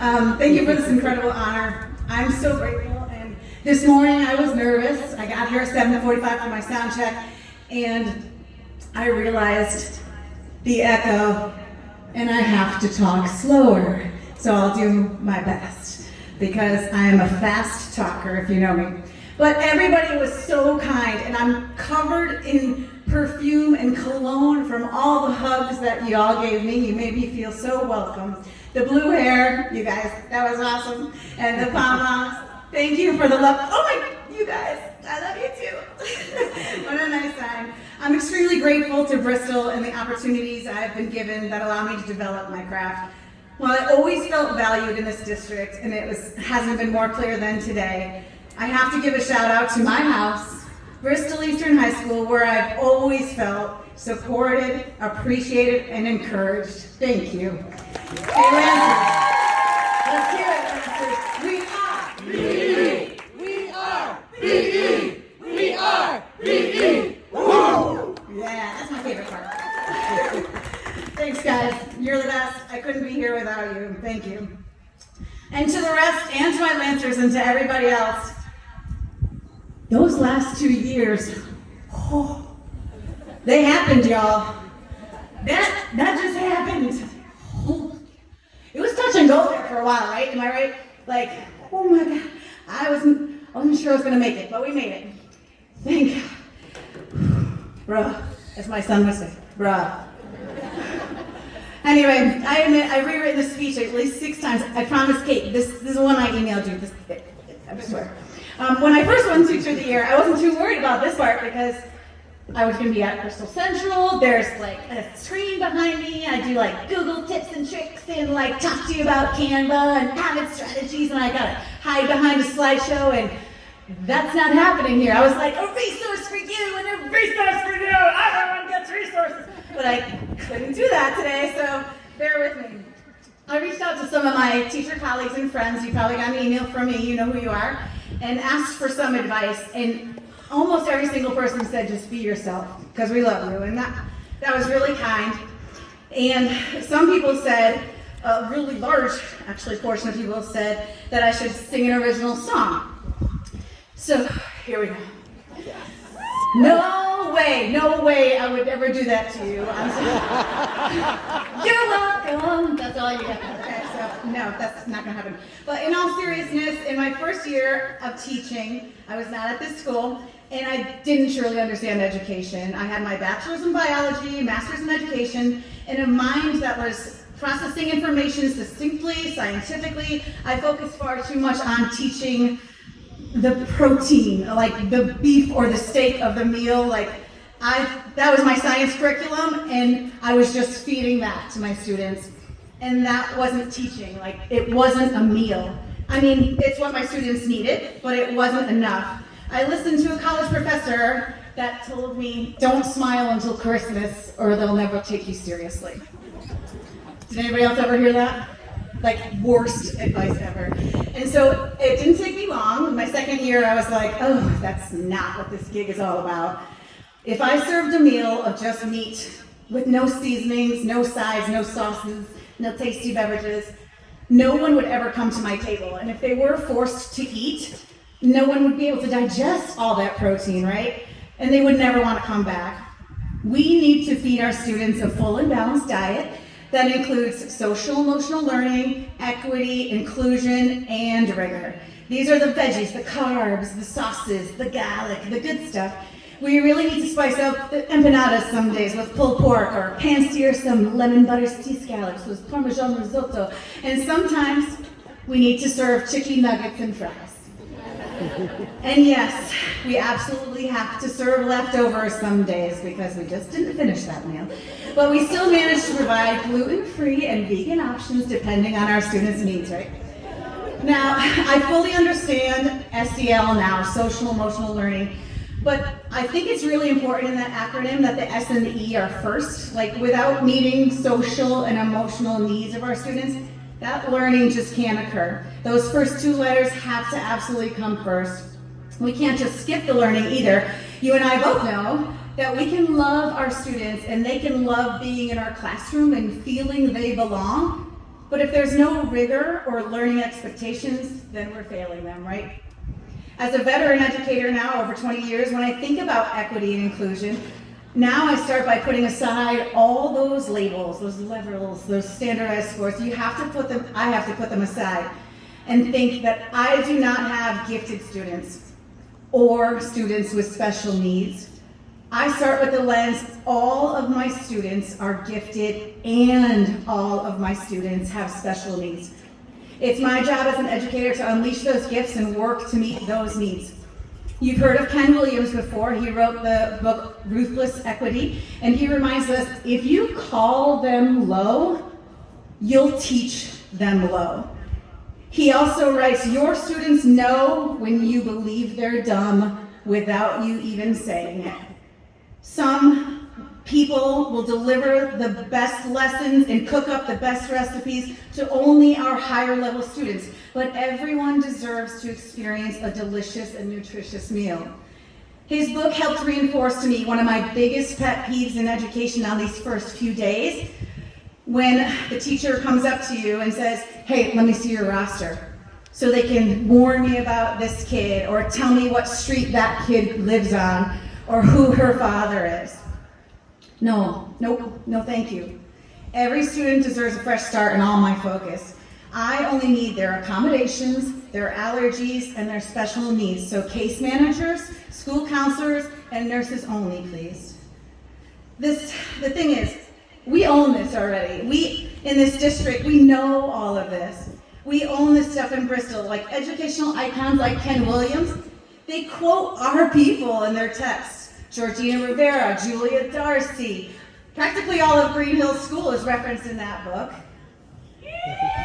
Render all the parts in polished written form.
Thank you for this incredible honor. I'm so grateful. And this morning I was nervous. I got here at 7:45 for my sound check, and I realized the echo, and I have to talk slower. So I'll do my best because I am a fast talker, if you know me. But everybody was so kind, and I'm covered in perfume and cologne from all the hugs that you all gave me. You made me feel so welcome. The blue hair, you guys, that was awesome. And the pom-poms, thank you for the love. Oh my, you guys, I love you too. What a nice time. I'm extremely grateful to Bristol and the opportunities I've been given that allow me to develop my craft. While I always felt valued in this district, and hasn't been more clear than today, I have to give a shout out to my house, Bristol Eastern High School, where I've always felt supported, appreciated, and encouraged. Thank you. Hey, Lancers. Let's hear it, Lancers. We are PE. We are PE. Woo! Yeah, that's my favorite part. Thanks, guys. You're the best. I couldn't be here without you. Thank you. And to the rest, and to my Lancers, and to everybody else, those last 2 years, they happened, y'all. That just happened. It was touch and go there for a while, right? Am I right? Like, oh my God. I wasn't sure I was gonna make it, but we made it. Thank God. Bruh, as my son would say, bruh. Anyway, I admit I've rewritten the speech at least 6 times. I promise, Kate, this is one I emailed you. I swear. When I first won Teacher of the Year, I wasn't too worried about this part because I was going to be at Bristol Central. There's like a screen behind me. I do like Google tips and tricks and like talk to you about Canva and Avid strategies, and I got to hide behind a slideshow, and that's not happening here. I was like, a resource for you and a resource for you. Everyone gets resources. But I couldn't do that today, so bear with me. I reached out to some of my teacher colleagues and friends. You probably got an email from me, you know who you are, and asked for some advice. And almost every single person said, just be yourself, because we love you. And that was really kind. And some people said, a really large, actually, portion of people said that I should sing an original song. So here we go. No way I would ever do that to you. I'm sorry. You're welcome. That's all you have. Okay, so no, that's not gonna happen. But in all seriousness, in my first year of teaching, I was not at this school, and I didn't truly understand education. I had my bachelor's in biology, master's in education, and a mind that was processing information succinctly, scientifically. I focused far too much on teaching the protein, like the beef or the steak of the meal. That was my science curriculum, and I was just feeding that to my students. And that wasn't teaching, it wasn't a meal. I mean, it's what my students needed, but it wasn't enough. I listened to a college professor that told me, don't smile until Christmas or they'll never take you seriously. Did anybody else ever hear that? Worst advice ever. And so it didn't take me long. My second year, I was like, oh, that's not what this gig is all about. If I served a meal of just meat with no seasonings, no sides, no sauces, no tasty beverages, no one would ever come to my table. And if they were forced to eat, no one would be able to digest all that protein, right? And they would never want to come back. We need to feed our students a full and balanced diet that includes social emotional learning, equity, inclusion, and rigor. These are the veggies, the carbs, the sauces, the garlic, the good stuff. We really need to spice up the empanadas some days with pulled pork, or pan-sear some lemon butter sea scallops with Parmesan risotto. And sometimes we need to serve chicken nuggets and fries. And yes, we absolutely have to serve leftovers some days because we just didn't finish that meal. But we still manage to provide gluten-free and vegan options depending on our students' needs, right? Now, I fully understand SEL now, social emotional learning, but I think it's really important in that acronym that the S and the E are first. Without meeting social and emotional needs of our students, that learning just can't occur. Those first 2 letters have to absolutely come first. We can't just skip the learning either. You and I both know that we can love our students and they can love being in our classroom and feeling they belong, But if there's no rigor or learning expectations, then we're failing them, right? As a veteran educator now, over 20 years, when I think about equity and inclusion, now I start by putting aside all those labels, those levels, those standardized scores. I have to put them aside and think that I do not have gifted students or students with special needs. I start with the lens, all of my students are gifted and all of my students have special needs. It's my job as an educator to unleash those gifts and work to meet those needs. You've heard of Ken Williams before. He wrote the book Ruthless Equity, and he reminds us, if you call them low, you'll teach them low. He also writes, your students know when you believe they're dumb without you even saying it. Some people will deliver the best lessons and cook up the best recipes to only our higher level students, but everyone deserves to experience a delicious and nutritious meal. His book helped reinforce to me one of my biggest pet peeves in education on these first few days, when the teacher comes up to you and says, hey, let me see your roster, so they can warn me about this kid or tell me what street that kid lives on or who her father is. No, thank you. Every student deserves a fresh start and all my focus. I only need their accommodations, their allergies, and their special needs. So case managers, school counselors, and nurses only, please. The thing is, we own this already. We, in this district, we know all of this. We own this stuff in Bristol, like educational icons like Ken Williams. They quote our people in their texts. Georgina Rivera, Julia Darcy. Practically all of Green Hills School is referenced in that book.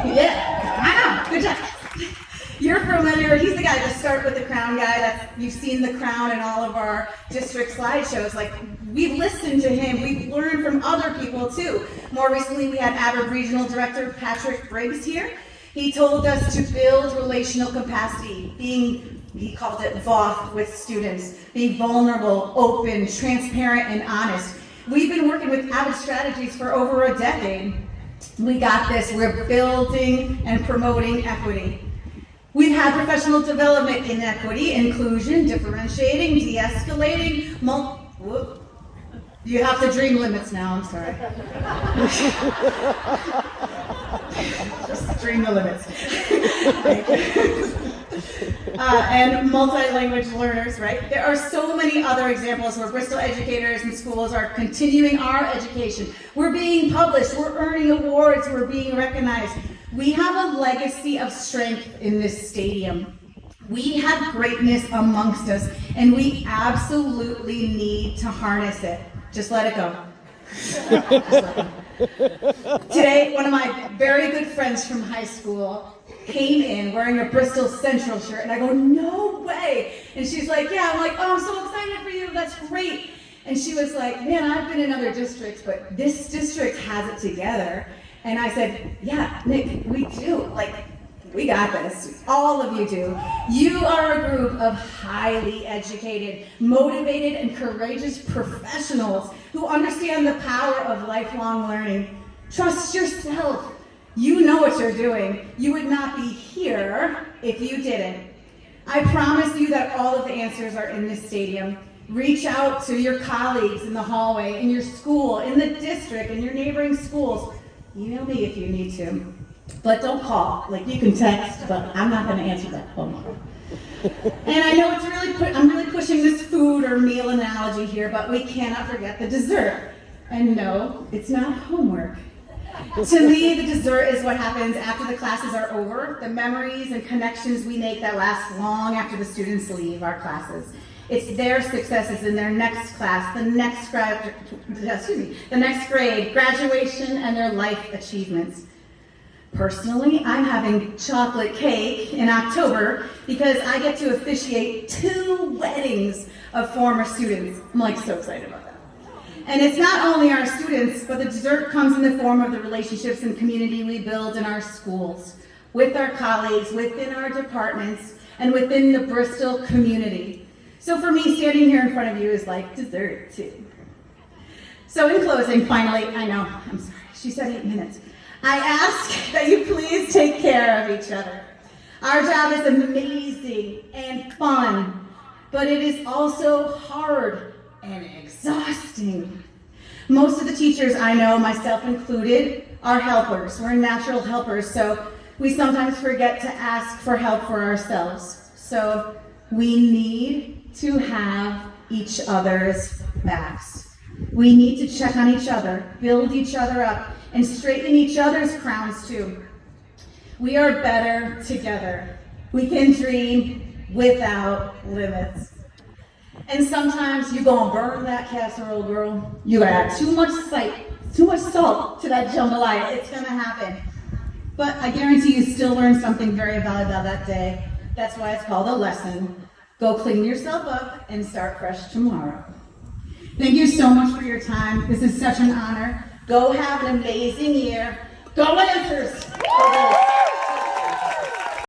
Yeah, I know, good job. You're familiar, he's the guy, the Start with the Crown guy. You've seen the crown in all of our district slideshows. Like, we've listened to him, we've learned from other people too. More recently, we had Avid Regional Director Patrick Briggs here. He told us to build relational capacity, he called it VOF with students, being vulnerable, open, transparent, and honest. We've been working with Avid Strategies for over a decade. We got this. We're building and promoting equity. We've had professional development in equity, inclusion, differentiating, de-escalating, you have to dream limits now, I'm sorry. Just dream the limits. And multi-language learners, right? There are so many other examples where Bristol educators and schools are continuing our education. We're being published, we're earning awards, we're being recognized. We have a legacy of strength in this stadium. We have greatness amongst us, and we absolutely need to harness it. Just let it go. Today, one of my very good friends from high school came in wearing a Bristol Central shirt, and I go, no way. And she's like, yeah. I'm like, oh, I'm so excited for you. That's great. And she was like, man, I've been in other districts, but this district has it together. And I said, yeah, Nick, we do. Like, we got this. All of you do. You are a group of highly educated, motivated, and courageous professionals who understand the power of lifelong learning. Trust yourself. You know what you're doing. You would not be here if you didn't. I promise you that all of the answers are in this stadium. Reach out to your colleagues in the hallway, in your school, in the district, in your neighboring schools. Email me if you need to. But don't call. Like, you can text, but I'm not going to answer that phone call. And I know I'm really pushing this food or meal analogy here, but we cannot forget the dessert. And no, it's not homework. To me, the dessert is what happens after the classes are over, the memories and connections we make that last long after the students leave our classes. It's their successes in their next class, the next grade, graduation, and their life achievements. Personally, I'm having chocolate cake in October because I get to officiate 2 weddings of former students. I'm like so excited about that. And it's not only our students, but the dessert comes in the form of the relationships and community we build in our schools, with our colleagues, within our departments, and within the Bristol community. So for me, standing here in front of you is like dessert too. So in closing, finally, I know, I'm sorry, she said 8 minutes. I ask that you please take care of each other. Our job is amazing and fun, but it is also hard and exhausting. Most of the teachers I know, myself included, are helpers. We're natural helpers, so we sometimes forget to ask for help for ourselves. So we need to have each other's backs. We need to check on each other, build each other up, and straighten each other's crowns too. We are better together. We can dream without limits. And sometimes you gonna burn that casserole, girl. You gotta add too much salt to that jambalaya. It's gonna happen. But I guarantee you still learn something very valuable that day. That's why it's called a lesson. Go clean yourself up and start fresh tomorrow. Thank you so much for your time. This is such an honor. Go have an amazing year. Go Lancers!